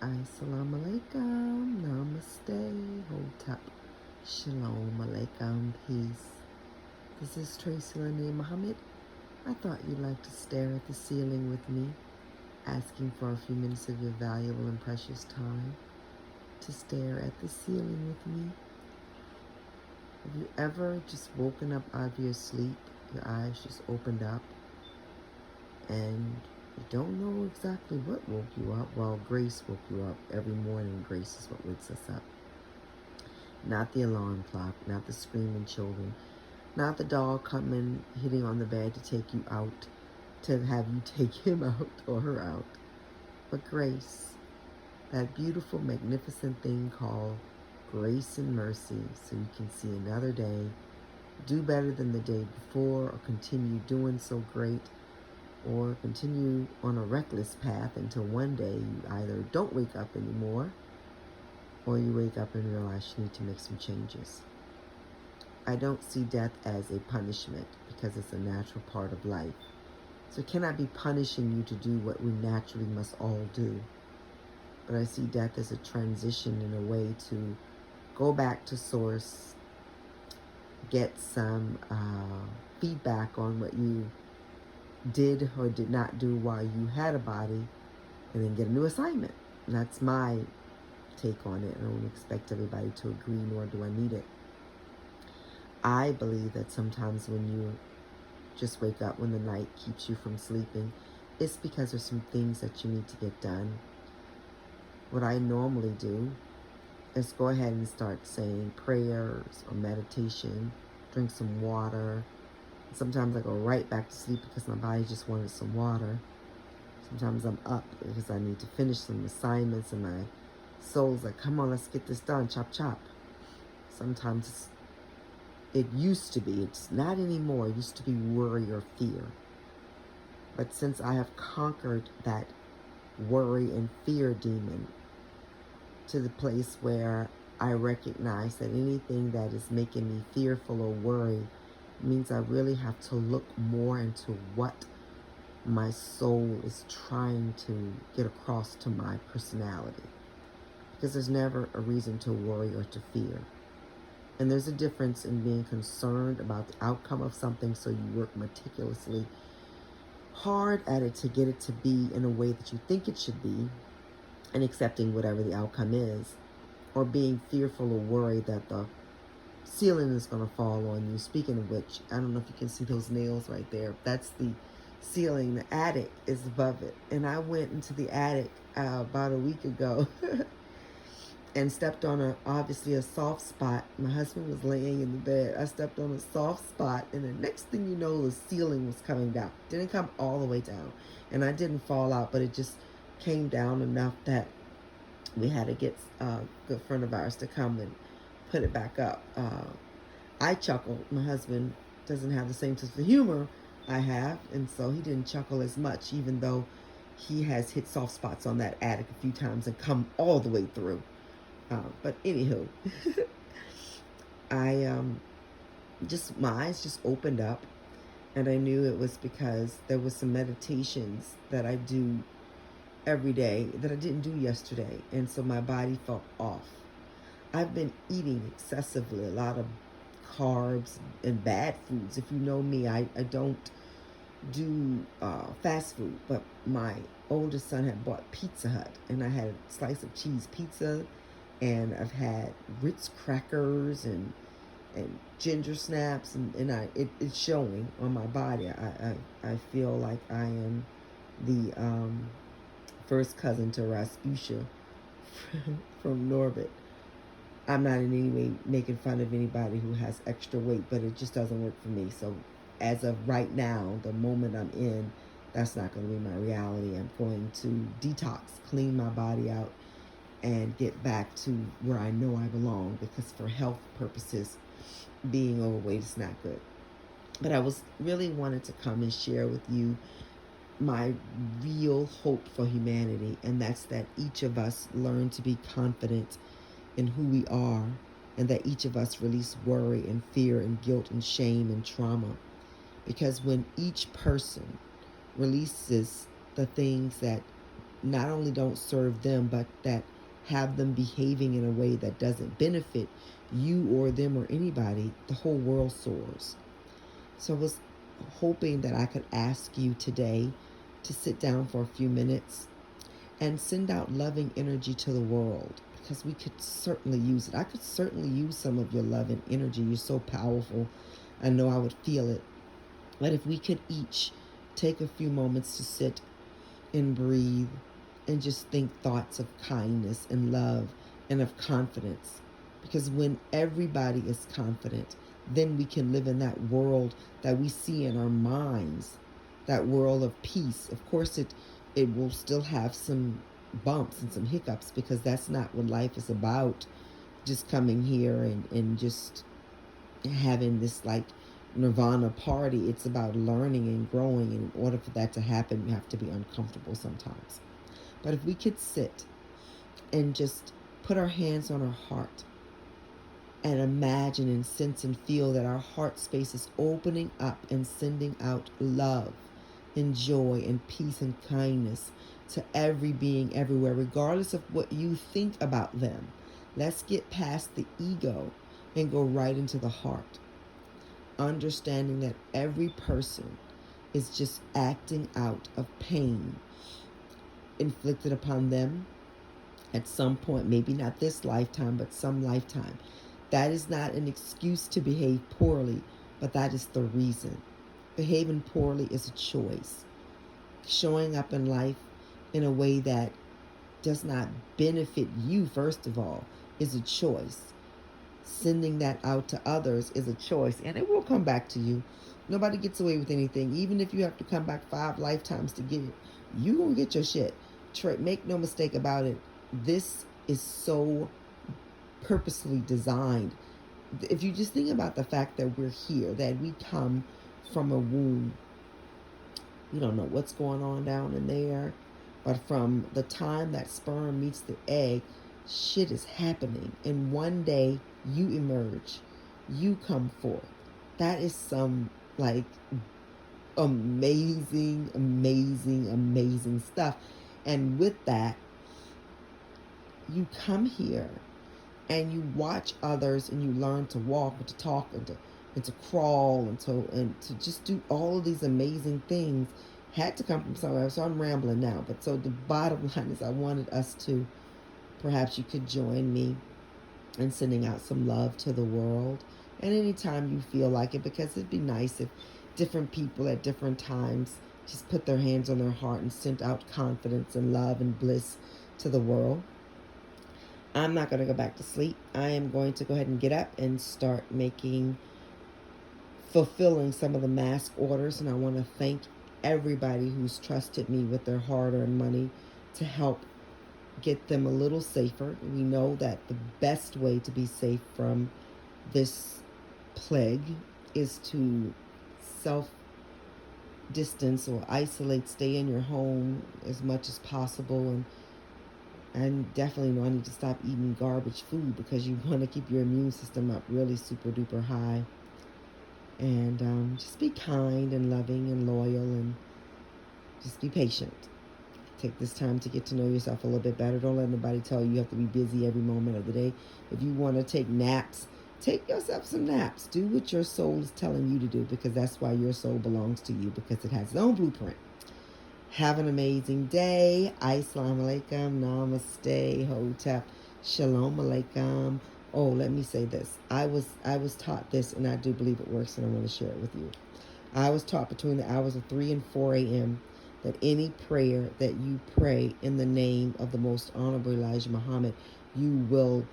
Assalamu alaikum, namaste, hotep, shalom alaikum, peace. This is Tracy Lene Muhammad. I thought you'd like to stare at the ceiling with me, asking for a few minutes of your valuable and precious time to stare at the ceiling with me. Have you ever just woken up out of your sleep, your eyes just opened up, and you don't know exactly what woke you up? Well, grace woke you up. Every morning, grace is what wakes us up. Not the alarm clock, not the screaming children, not the dog coming, hitting on the bed to take you out, to have you take him out or her out, but grace. That beautiful, magnificent thing called grace and mercy, so you can see another day, do better than the day before, or continue doing so great, or continue on a reckless path until one day you either don't wake up anymore, or you wake up and realize you need to make some changes. I don't see death as a punishment because it's a natural part of life. So it cannot be punishing you to do what we naturally must all do. But I see death as a transition in a way to go back to source, get some feedback on what you did or did not do while you had a body, and then get a new assignment. And that's my take on it. I don't expect everybody to agree, nor do I need it. I believe that sometimes when you just wake up, when the night keeps you from sleeping, it's because there's some things that you need to get done. What I normally do is go ahead and start saying prayers or meditation, drink some water. Sometimes I go right back to sleep because my body just wanted some water. Sometimes I'm up because I need to finish some assignments and my soul's like, come on, let's get this done, chop chop. Sometimes it used to be, it's not anymore, it used to be worry or fear. But since I have conquered that worry and fear demon to the place where I recognize that anything that is making me fearful or worry means I really have to look more into what my soul is trying to get across to my personality. Because there's never a reason to worry or to fear. And there's a difference in being concerned about the outcome of something, so you work meticulously hard at it to get it to be in a way that you think it should be, and accepting whatever the outcome is, or being fearful or worried that the ceiling is going to fall on you. Speaking of which, I don't know if you can see those nails right there. That's the ceiling. The attic is above it. And I went into the attic about a week ago and stepped on obviously a soft spot. My husband was laying in the bed. I stepped on a soft spot, and the next thing you know, the ceiling was coming down. Didn't come all the way down, and I didn't fall out, but it just came down enough that we had to get a good friend of ours to come and put it back up. I chuckled. My husband doesn't have the same sense of humor I have, and so he didn't chuckle as much, even though he has hit soft spots on that attic a few times and come all the way through. But anywho, I my eyes just opened up, and I knew it was because there was some meditations that I do every day that I didn't do yesterday, and so my body felt off. I've been eating excessively, a lot of carbs and bad foods. If you know me, I don't do fast food, but my oldest son had bought Pizza Hut, and I had a slice of cheese pizza, and I've had Ritz crackers and ginger snaps, and it's showing on my body. I feel like I am the first cousin to Rasputia from Norbit. I'm not in any way making fun of anybody who has extra weight, but it just doesn't work for me. So as of right now, the moment I'm in, that's not going to be my reality. I'm going to detox, clean my body out, and get back to where I know I belong, because for health purposes, being overweight is not good. But I was really wanted to come and share with you my real hope for humanity, and that's that each of us learn to be confident in who we are, and that each of us release worry and fear and guilt and shame and trauma. Because when each person releases the things that not only don't serve them, but that have them behaving in a way that doesn't benefit you or them or anybody, the whole world soars. So I was hoping that I could ask you today to sit down for a few minutes and send out loving energy to the world, because we could certainly use it. I could certainly use some of your love and energy. You're so powerful. I know I would feel it. But if we could each take a few moments to sit and breathe and just think thoughts of kindness and love and of confidence. Because when everybody is confident, then we can live in that world that we see in our minds, that world of peace. Of course, it will still have some bumps and some hiccups, because that's not what life is about. Just coming here and just having this like nirvana party. It's about learning and growing, and in order for that to happen, you have to be uncomfortable sometimes. But if we could sit and just put our hands on our heart and imagine and sense and feel that our heart space is opening up and sending out love and joy and peace and kindness to every being everywhere, regardless of what you think about them. Let's get past the ego and go right into the heart, understanding that every person is just acting out of pain inflicted upon them at some point, maybe not this lifetime, but some lifetime. That is not an excuse to behave poorly, but that is the reason. Behaving poorly is a choice. Showing up in life in a way that does not benefit you, first of all, is a choice. Sending that out to others is a choice, and it will come back to you. Nobody gets away with anything. Even if you have to come back 5 lifetimes to get it, you gonna get your shit. Make no mistake about it. This is so purposely designed. If you just think about the fact that we're here, that we come from a womb, we don't know what's going on down in there, but from the time that sperm meets the egg, shit is happening. And one day you emerge, you come forth. That is some like amazing, amazing, amazing stuff. And with that, you come here and you watch others and you learn to walk and to talk and to crawl and to just do all of these amazing things. Had to come from somewhere. So I'm rambling now. But so the bottom line is, I wanted us to, perhaps you could join me in sending out some love to the world. And anytime you feel like it, because it'd be nice if different people at different times just put their hands on their heart and sent out confidence and love and bliss to the world. I'm not going to go back to sleep. I am going to go ahead and get up and start fulfilling some of the mask orders. And I want to thank everybody who's trusted me with their hard-earned money to help get them a little safer. We know that the best way to be safe from this plague is to self-distance or isolate, stay in your home as much as possible. And definitely know I need to stop eating garbage food, because you want to keep your immune system up really super duper high. And just be kind and loving and loyal, and just be patient. Take this time to get to know yourself a little bit better. Don't let anybody tell you have to be busy every moment of the day. If you want to take naps, take yourself some naps. Do what your soul is telling you to do, because that's why your soul belongs to you, because it has its own blueprint. Have an amazing day. Assalamu alaikum. Namaste. Hotep. Shalom alaikum. Oh, let me say this. I was taught this, and I do believe it works, and I want to share it with you. I was taught between the hours of 3 and 4 a.m. that any prayer that you pray in the name of the most honorable Elijah Muhammad, you will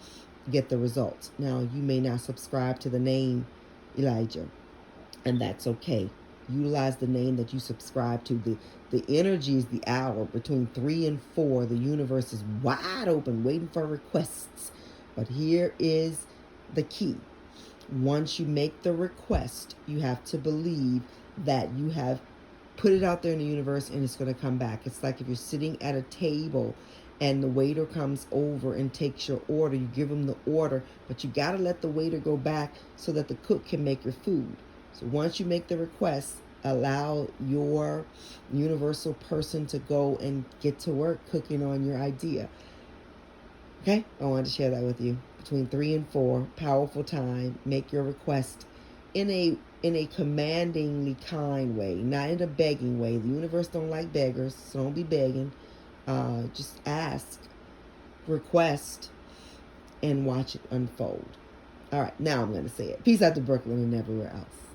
get the results. Now, you may not subscribe to the name Elijah, and that's okay. Utilize the name that you subscribe to. The energy is the hour. Between 3 and 4, the universe is wide open, waiting for requests. But here is the key. Once you make the request, you have to believe that you have put it out there in the universe and it's going to come back. It's like if you're sitting at a table and the waiter comes over and takes your order. You give him the order, but you got to let the waiter go back so that the cook can make your food. So once you make the request, allow your universal person to go and get to work cooking on your idea. Okay, I wanted to share that with you. Between 3 and 4, powerful time. Make your request in a commandingly kind way, not in a begging way. The universe don't like beggars, so don't be begging. Just ask, request, and watch it unfold. All right, now I'm going to say it. Peace out to Brooklyn and everywhere else.